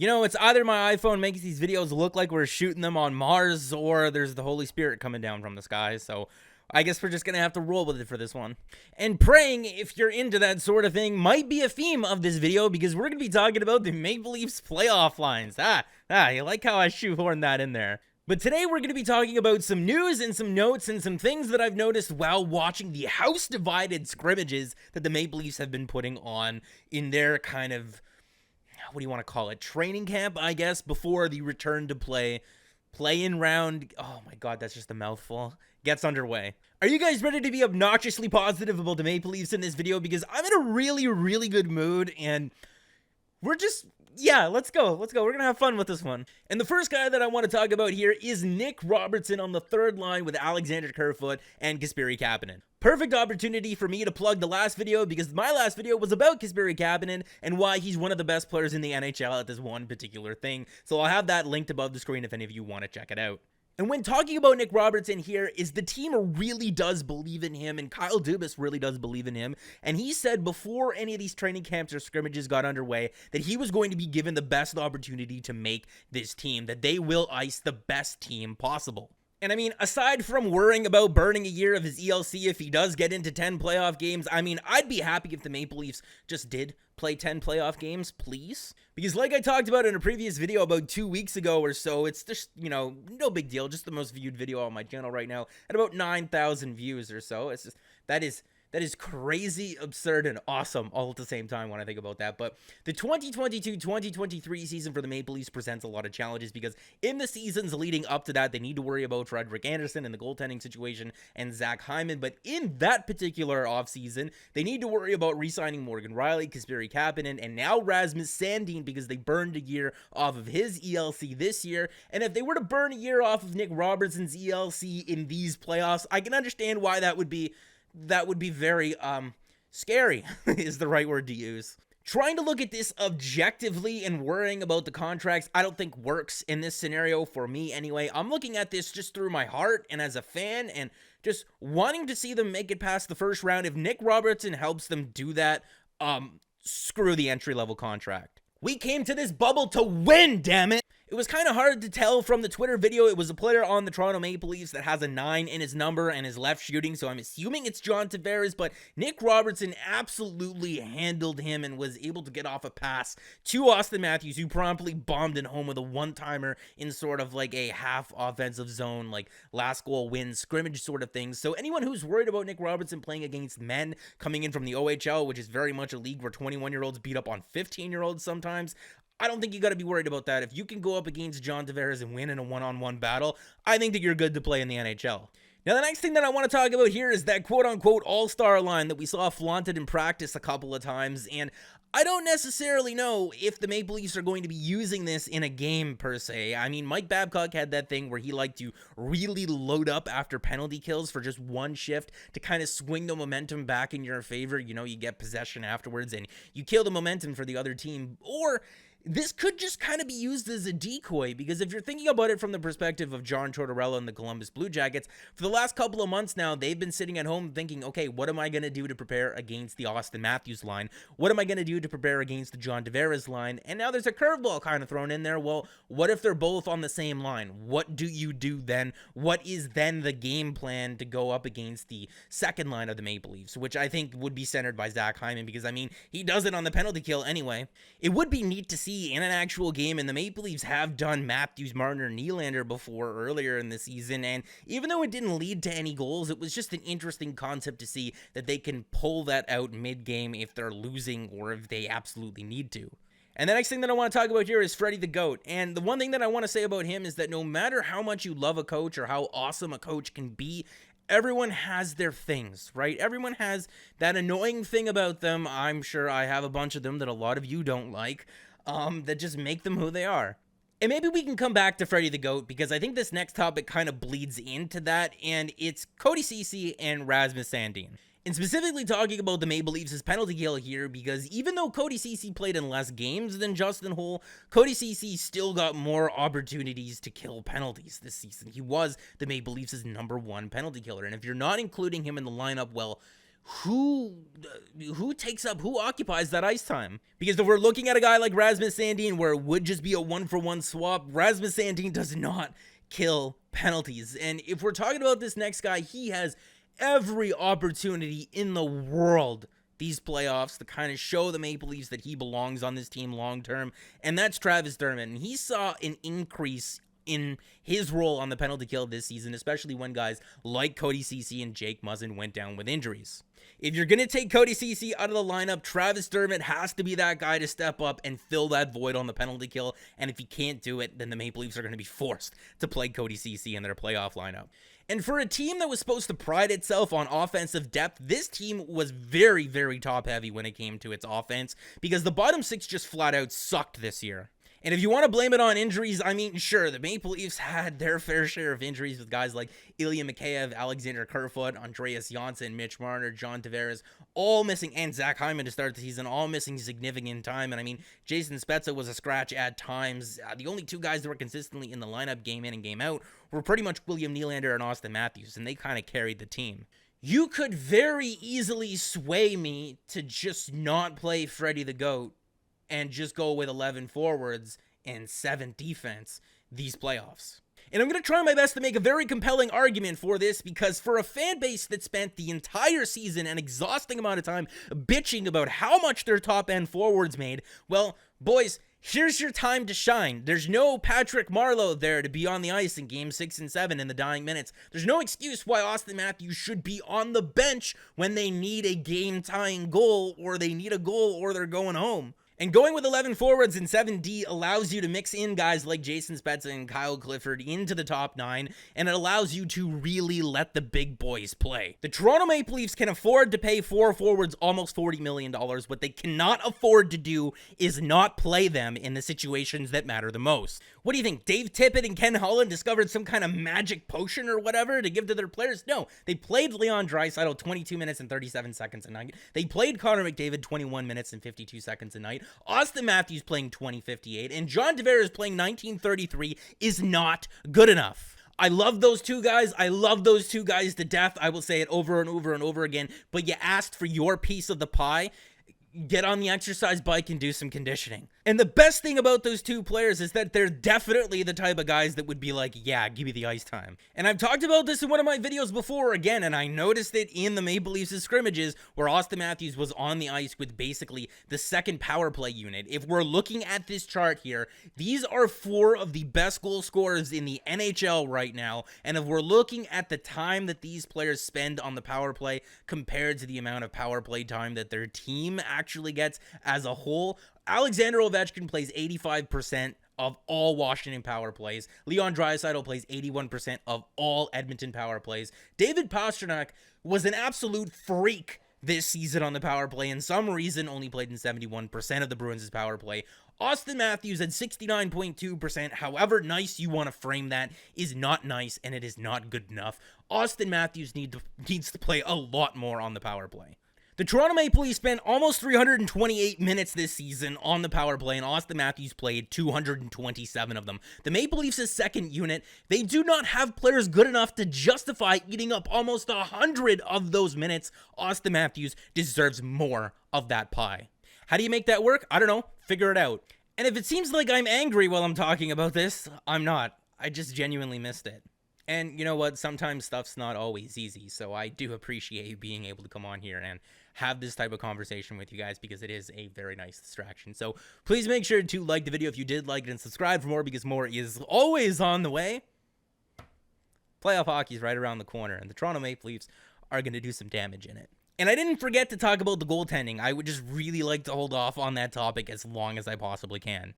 You know, it's either my iPhone makes these videos look like we're shooting them on Mars, or there's the Holy Spirit coming down from the sky, so I guess we're just going to have to roll with it for this one. And praying, if you're into that sort of thing, might be a theme of this video, because we're going to be talking about the Maple Leafs playoff lines. You like how I shoehorned that in there. But today we're going to be talking about some news and some notes and some things that I've noticed while watching the house-divided scrimmages that the Maple Leafs have been putting on in their kind of, what do you want to call it, training camp, I guess, before the return to play-in round, oh my god, that's just a mouthful, gets underway. Are you guys ready to be obnoxiously positive about the Maple Leafs in this video? Because I'm in a really, really good mood, and we're just, yeah, let's go. We're going to have fun with this one. And the first guy that I want to talk about here is Nick Robertson on the third line with Alexander Kerfoot and Kasperi Kapanen. Perfect opportunity for me to plug the last video, because my last video was about Kasperi Kapanen and why he's one of the best players in the NHL at this one particular thing. So I'll have that linked above the screen if any of you want to check it out. And when talking about Nick Robertson here, is the team really does believe in him, and Kyle Dubas really does believe in him. And he said before any of these training camps or scrimmages got underway that he was going to be given the best opportunity to make this team, that they will ice the best team possible. And I mean, aside from worrying about burning a year of his ELC if he does get into 10 playoff games, I mean, I'd be happy if the Maple Leafs just did play 10 playoff games, please. Because like I talked about in a previous video about 2 weeks ago or so, it's just, you know, no big deal. Just the most viewed video on my channel right now at about 9,000 views or so. It's just, that is crazy, absurd, and awesome all at the same time when I think about that. But the 2022-2023 season for the Maple Leafs presents a lot of challenges, because in the seasons leading up to that, they need to worry about Frederik Andersen and the goaltending situation and Zach Hyman. But in that particular offseason, they need to worry about re-signing Morgan Rielly, Kasperi Kapanen, and now Rasmus Sandin, because they burned a year off of his ELC this year. And if they were to burn a year off of Nick Robertson's ELC in these playoffs, I can understand why that would be very, scary, is the right word to use. Trying to look at this objectively and worrying about the contracts, I don't think works in this scenario for me anyway. I'm looking at this just through my heart and as a fan, and just wanting to see them make it past the first round. If Nick Robertson helps them do that, screw the entry-level contract. We came to this bubble to win, damn it! It was kind of hard to tell from the Twitter video. It was a player on the Toronto Maple Leafs that has a 9 in his number and is left shooting, so I'm assuming it's John Tavares, but Nick Robertson absolutely handled him and was able to get off a pass to Auston Matthews, who promptly bombed it home with a one-timer in sort of like a half offensive zone, like last goal win scrimmage sort of thing. So anyone who's worried about Nick Robertson playing against men coming in from the OHL, which is very much a league where 21-year-olds beat up on 15-year-olds sometimes, I don't think you got to be worried about that. If you can go up against John Tavares and win in a one-on-one battle, I think that you're good to play in the NHL. Now, the next thing that I want to talk about here is that quote-unquote all-star line that we saw flaunted in practice a couple of times, and I don't necessarily know if the Maple Leafs are going to be using this in a game per se. I mean, Mike Babcock had that thing where he liked to really load up after penalty kills for just one shift to kind of swing the momentum back in your favor. You know, you get possession afterwards and you kill the momentum for the other team. Or this could just kind of be used as a decoy, because if you're thinking about it from the perspective of John Tortorella and the Columbus Blue Jackets, for the last couple of months now, they've been sitting at home thinking, okay, what am I going to do to prepare against the Auston Matthews line? What am I going to do to prepare against the John Tavares line? And now there's a curveball kind of thrown in there. Well, what if they're both on the same line? What do you do then? What is then the game plan to go up against the second line of the Maple Leafs, which I think would be centered by Zach Hyman, because, I mean, he does it on the penalty kill anyway. It would be neat to see in an actual game, and the Maple Leafs have done Matthews, Marner, Nylander before earlier in the season, and even though it didn't lead to any goals, it was just an interesting concept to see that they can pull that out mid-game if they're losing or if they absolutely need to. And the next thing that I want to talk about here is Freddy the GOAT. And the one thing that I want to say about him is that no matter how much you love a coach or how awesome a coach can be, everyone has their things, right? Everyone has that annoying thing about them. I'm sure I have a bunch of them that a lot of you don't like, that just make them who they are. And maybe we can come back to Freddy the GOAT, because I think this next topic kind of bleeds into that, and it's Cody Ceci and Rasmus Sandin. And specifically talking about the Maple Leafs' penalty kill here, because even though Cody Ceci played in less games than Justin Holl, Cody Ceci still got more opportunities to kill penalties this season. He was the Maple Leafs' #1 penalty killer, and if you're not including him in the lineup, well, who occupies that ice time? Because if we're looking at a guy like Rasmus Sandin, where it would just be a 1-for-1 swap, Rasmus Sandin does not kill penalties. And if we're talking about this next guy, he has every opportunity in the world these playoffs to kind of show the Maple Leafs that he belongs on this team long term, and that's Travis Dermott. And he saw an increase in his role on the penalty kill this season, especially when guys like Cody, Ceci, and Jake Muzzin went down with injuries. If you're going to take Cody, Ceci out of the lineup, Travis Dermott has to be that guy to step up and fill that void on the penalty kill. And if he can't do it, then the Maple Leafs are going to be forced to play Cody, Ceci in their playoff lineup. And for a team that was supposed to pride itself on offensive depth, this team was very, very top heavy when it came to its offense, because the bottom six just flat out sucked this year. And if you want to blame it on injuries, I mean, sure, the Maple Leafs had their fair share of injuries with guys like Ilya Mikheyev, Alexander Kerfoot, Andreas Janssen, Mitch Marner, John Tavares, all missing, and Zach Hyman to start the season, all missing significant time. And I mean, Jason Spezza was a scratch at times. The only two guys that were consistently in the lineup game in and game out were pretty much William Nylander and Auston Matthews, and they kind of carried the team. You could very easily sway me to just not play Freddy the GOAT and just go with 11 forwards and 7 defense these playoffs. And I'm going to try my best to make a very compelling argument for this, because for a fan base that spent the entire season an exhausting amount of time bitching about how much their top-end forwards made, well, boys, here's your time to shine. There's no Patrick Marleau there to be on the ice in Game 6 and 7 in the dying minutes. There's no excuse why Auston Matthews should be on the bench when they need a game-tying goal, or they need a goal, or they're going home. And going with 11 forwards and 7D allows you to mix in guys like Jason Spezza and Kyle Clifford into the top 9, and it allows you to really let the big boys play. The Toronto Maple Leafs can afford to pay 4 forwards almost $40 million. What they cannot afford to do is not play them in the situations that matter the most. What do you think? Dave Tippett and Ken Holland discovered some kind of magic potion or whatever to give to their players? No. They played Leon Draisaitl 22 minutes and 37 seconds a night. They played Connor McDavid 21 minutes and 52 seconds a night. Auston Matthews playing 20:58, and John Tavares playing 19:33 is not good enough. I love those two guys. I love those two guys to death. I will say it over and over and over again, but you asked for your piece of the pie. Get on the exercise bike and do some conditioning. And the best thing about those two players is that they're definitely the type of guys that would be like, yeah, give me the ice time. And I've talked about this in one of my videos before again, and I noticed it in the Maple Leafs scrimmages where Auston Matthews was on the ice with basically the second power play unit. If we're looking at this chart here, these are 4 of the best goal scorers in the NHL right now. And if we're looking at the time that these players spend on the power play compared to the amount of power play time that their team actually gets as a whole, Alexander Ovechkin plays 85% of all Washington power plays. Leon Draisaitl plays 81% of all Edmonton power plays. David Pastrnak was an absolute freak this season on the power play, and some reason only played in 71% of the Bruins' power play. Auston Matthews at 69.2%, however nice you want to frame that, is not nice, and it is not good enough. Auston Matthews needs to play a lot more on the power play. The Toronto Maple Leafs spent almost 328 minutes this season on the power play, and Auston Matthews played 227 of them. The Maple Leafs' second unit, they do not have players good enough to justify eating up almost 100 of those minutes. Auston Matthews deserves more of that pie. How do you make that work? I don't know. Figure it out. And if it seems like I'm angry while I'm talking about this, I'm not. I just genuinely missed it. And you know what? Sometimes stuff's not always easy, so I do appreciate you being able to come on here and have this type of conversation with you guys, because it is a very nice distraction. So please make sure to like the video if you did like it, and subscribe for more, because more is always on the way. Playoff hockey is right around the corner, and the Toronto Maple Leafs are going to do some damage in it. And I didn't forget to talk about the goaltending. I would just really like to hold off on that topic as long as I possibly can.